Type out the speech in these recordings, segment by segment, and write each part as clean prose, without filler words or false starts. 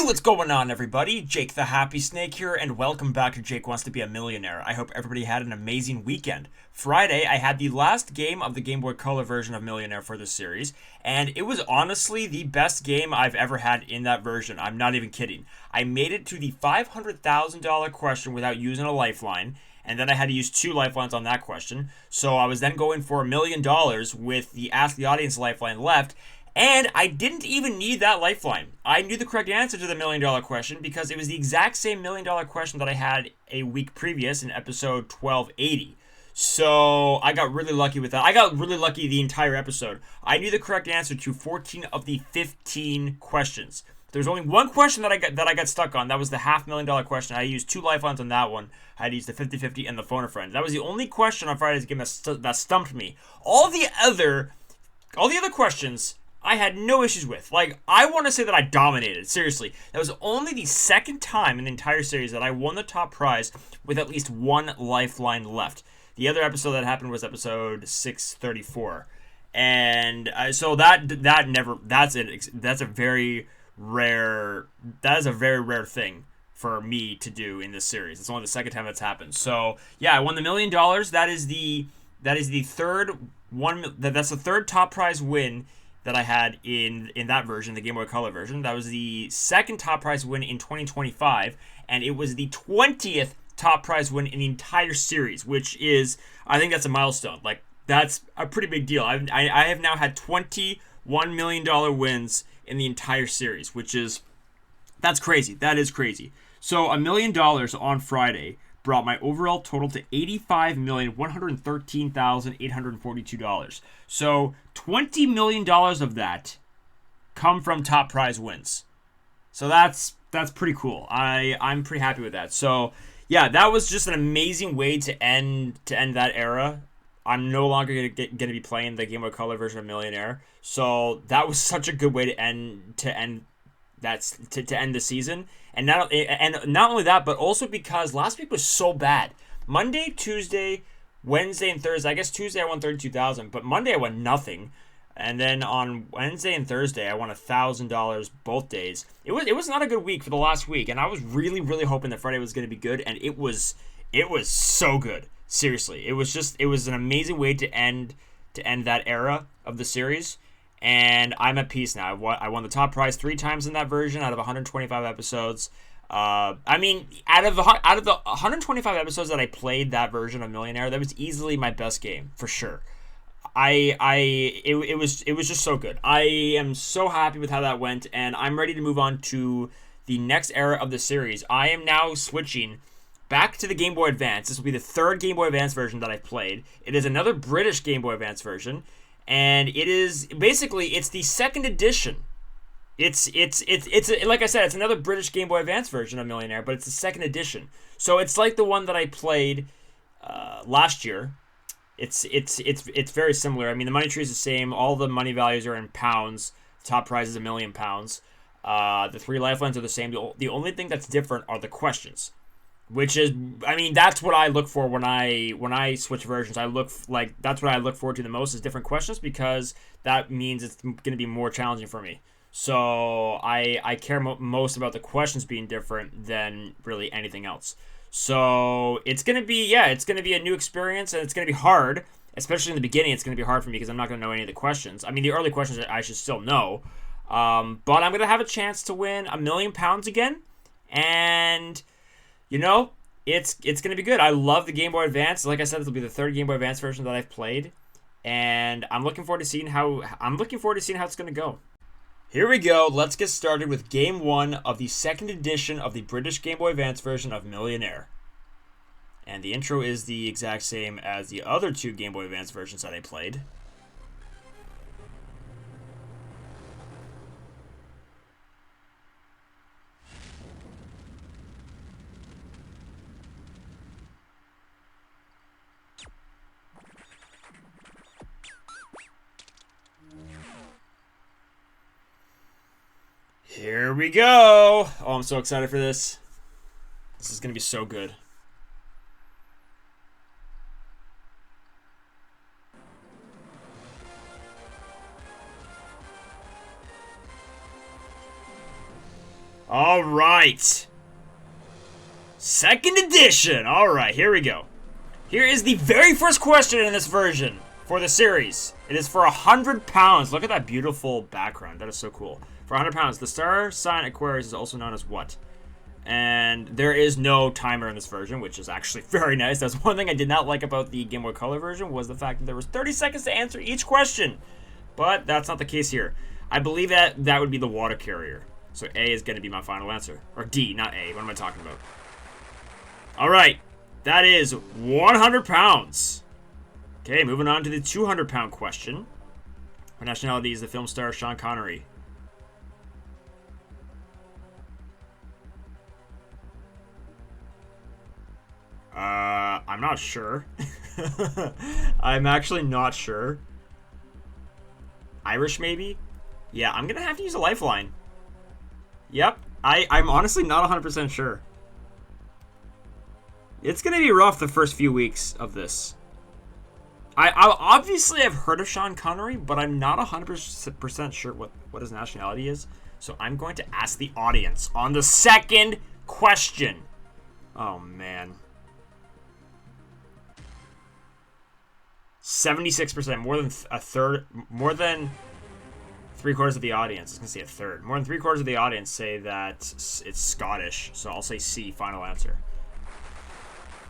What's going on, everybody? Jake the Happy Snake here, and welcome back to Jake Wants to Be a Millionaire. I hope everybody had an amazing weekend. Friday, I had the last game of the Game Boy Color version of Millionaire for this series, and it was honestly the best game I've ever had in that version. I'm not even kidding. I made it to the $500,000 question without using a lifeline, and then I had to use 2 lifelines on that question. So I was then going for $1 million with the Ask the Audience lifeline left. And I didn't even need that lifeline. I knew the correct answer to the $1 million question because it was the exact same $1 million question that I had a week previous in episode 1280. So I got really lucky with that. I got really lucky the entire episode. I knew the correct answer to 14 of the 15 questions. There's only one question that I got stuck on. That was the $500,000 question. I used 2 lifelines on that one. I had to use the 50-50 and the phone a friend. That was the only question on Friday's game that stumped me. All the other questions I had no issues with. Like, I want to say that I dominated. Seriously. That was only the second time in the entire series that I won the top prize with at least 1 lifeline left. The other episode that happened was episode 634. And so that's a very rare thing for me to do in this series. It's only the second time that's happened. So, yeah, I won the $1 million. That's the third top prize win that I had in that version, the Game Boy Color version. That was the second top prize win in 2025, and it was the 20th top prize win in the entire series, which is, I think that's a milestone. Like, that's a pretty big deal. I have now had $21 million wins in the entire series, that's crazy. That is crazy. So $1 million on Friday brought my overall total to $85,113,842. So $20 million of that come from top prize wins. So that's pretty cool. I'm pretty happy with that. So yeah, that was just an amazing way to end that era. I'm no longer gonna be playing the Game Boy Color version of Millionaire. So that was such a good way to end the season. And not only that, but also because last week was so bad. Monday, Tuesday, Wednesday, and Thursday. I guess Tuesday I won 32,000, but Monday I won nothing. And then on Wednesday and Thursday I won $1,000 both days. It was not a good week for the last week, and I was really, really hoping that Friday was going to be good, and it was so good. Seriously, it was an amazing way to end that era of the series. And I'm at peace now. I won the top prize 3 times in that version out of 125 episodes. I mean, out of the 125 episodes that I played that version of Millionaire, that was easily my best game for sure. It was just so good. I am so happy with how that went, and I'm ready to move on to the next era of the series. I am now switching back to the Game Boy Advance. This will be the 3rd Game Boy Advance version that I've played. It is another British Game Boy Advance version. And it is basically, it's the 2nd edition. It's like I said, it's another British Game Boy Advance version of Millionaire, but it's the 2nd edition. So it's like the one that I played last year. It's very similar. I mean, the money tree is the same. All the money values are in pounds. The top prize is £1 million. The 3 lifelines are the same. The only thing that's different are the questions. Which is, I mean, that's what I look for when I switch versions. That's what I look forward to the most is different questions, because that means it's going to be more challenging for me. So I care most about the questions being different than really anything else. So it's going to be a new experience, and it's going to be hard, especially in the beginning. It's going to be hard for me because I'm not going to know any of the questions. I mean, the early questions I should still know, but I'm going to have a chance to win £1 million again, and you know, it's going to be good. I love the Game Boy Advance. Like I said, this will be the 3rd Game Boy Advance version that I've played, and I'm looking forward to seeing how it's going to go. Here we go. Let's get started with Game 1 of the 2nd edition of the British Game Boy Advance version of Millionaire. And the intro is the exact same as the other 2 Game Boy Advance versions that I played. Here we go. Oh, I'm so excited for this. This is going to be so good. All right. Second edition. All right, here we go. Here is the very first question in this version for the series. It is for 100 pounds. Look at that beautiful background. That is so cool. For 100 pounds, the star sign Aquarius is also known as what? And there is no timer in this version, which is actually very nice. That's one thing I did not like about the Game Boy Color version, was the fact that there was 30 seconds to answer each question. But that's not the case here. I believe that would be the water carrier. So A is going to be my final answer. Or D, not A. What am I talking about? All right. That is 100 pounds. Okay, moving on to the 200-pound question. What nationality is the film star Sean Connery? I'm not sure. I'm actually not sure. Irish, maybe? Yeah, I'm gonna have to use a lifeline. Yep. I'm honestly not 100% sure. It's gonna be rough the first few weeks of this. I obviously have heard of Sean Connery, but I'm not 100% sure what his nationality is. So I'm going to ask the audience on the second question. Oh, man. 76%, more than a third, more than 3/4 of the audience. I was going to say a third. More than 3/4 of the audience say that it's Scottish. So I'll say C, final answer.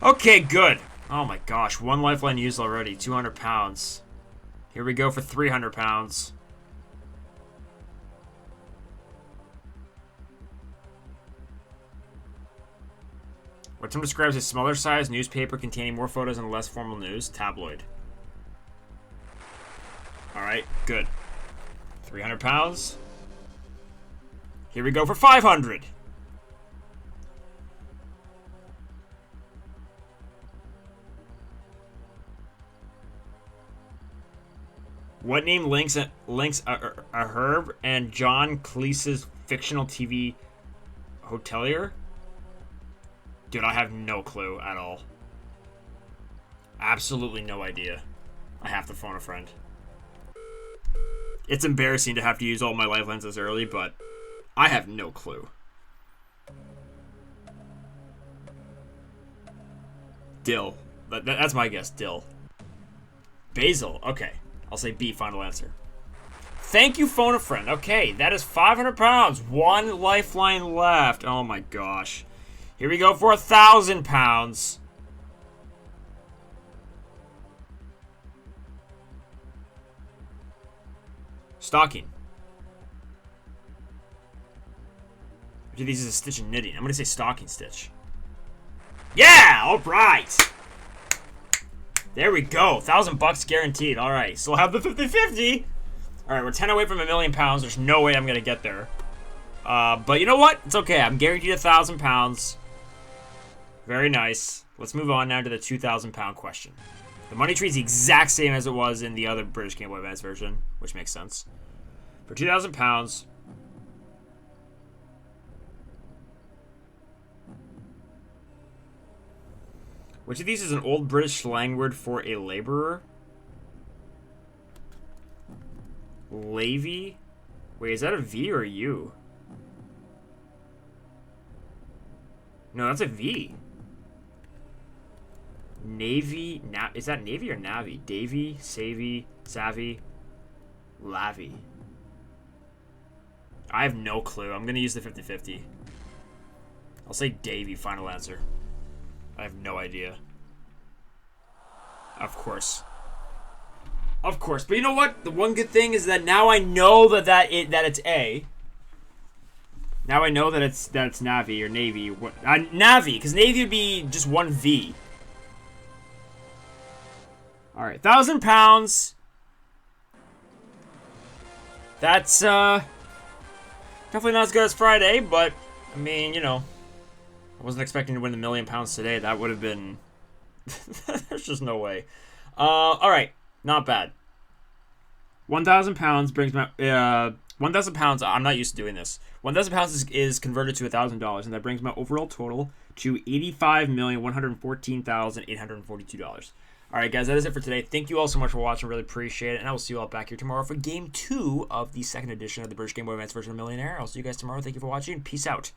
Okay, good. Oh my gosh, one lifeline used already. 200 pounds. Here we go for 300 pounds. What term describes a smaller size newspaper containing more photos and less formal news? Tabloid. Alright, good. 300 pounds. Here we go for 500. What name links a Herb and John Cleese's fictional TV hotelier? Dude, I have no clue at all. Absolutely no idea. I have to phone a friend. It's embarrassing to have to use all my lifelines this early, but I have no clue. Dill. That's my guess, Dill. Basil. Okay. I'll say B, final answer. Thank you, phone a friend. Okay, that is 500 pounds. One lifeline left. Oh my gosh. Here we go for 1,000 pounds. Stocking. Which of these is a stitch and knitting? I'm going to say stocking stitch. Yeah! Alright! There we go. $1,000 guaranteed. Alright, so we'll have the 50-50. Alright, we're 10 away from £1 million. There's no way I'm going to get there. But you know what? It's okay. I'm guaranteed 1,000 pounds. Very nice. Let's move on now to the 2,000 pound question. The money tree is the exact same as it was in the other British Game Boy Advance version, which makes sense. For 2,000 pounds, which of these is an old British slang word for a laborer? Lavy? Wait, is that a V or a U? No, that's a V. Navy, is that Navy or Navy? Davy, Savvy, Savvy, Lavy. I have no clue. I'm going to use the 50-50. I'll say Davy, final answer. I have no idea. Of course. Of course. But you know what? The one good thing is that now I know that it's A. Now I know that it's Navy or Navy. Navy, because Navy would be just one V. Alright, 1,000 pounds. That's, definitely not as good as Friday, but, I mean, you know, I wasn't expecting to win the £1 million today. That would have been, there's just no way. Alright, not bad. 1,000 pounds brings my, 1,000 pounds, I'm not used to doing this. 1,000 pounds is converted to $1,000, and that brings my overall total to $85,114,842. All right, guys, that is it for today. Thank you all so much for watching. Really appreciate it. And I will see you all back here tomorrow for Game 2 of the second edition of the British Game Boy Advance version of Millionaire. I'll see you guys tomorrow. Thank you for watching. Peace out.